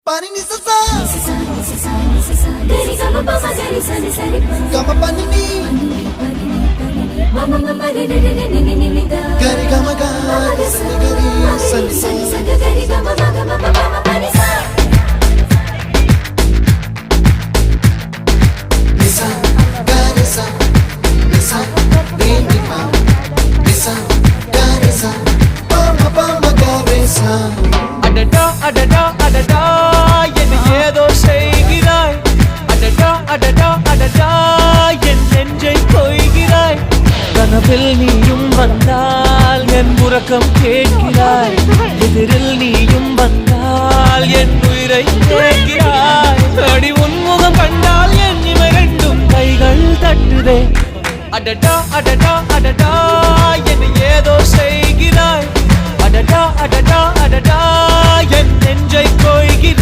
Pani ni sa sa gari ga ma pa ma gari sa ni ga ma pa ni ni ma ma ma ma ni ni ga gari ga ma ga sa ni gari sa ni gari ga ma ga ma pa ma pa ni sa ni sa gari sa ni sa ni ni ma ni sa gari sa pa ma gari sa adada adada adada என்ன ஏதோ செய்கிறாய் adada adada adada என் நெஞ்சை கொய்கிறாய் கனவில் நீயும் வந்தால் என் உறக்கம் கேட்கிறாய் எதிரில் நீயும் வந்தால் என் உயிரை கேட்கிறாய் அடி உன்முகம் கண்டால் என் இமை ரெண்டும் கைகள் தட்டுதே adada adada adada என்ன ஏதோ செய்கிறாய் adada adada adada என் நெஞ்சை கொய்கிறாய்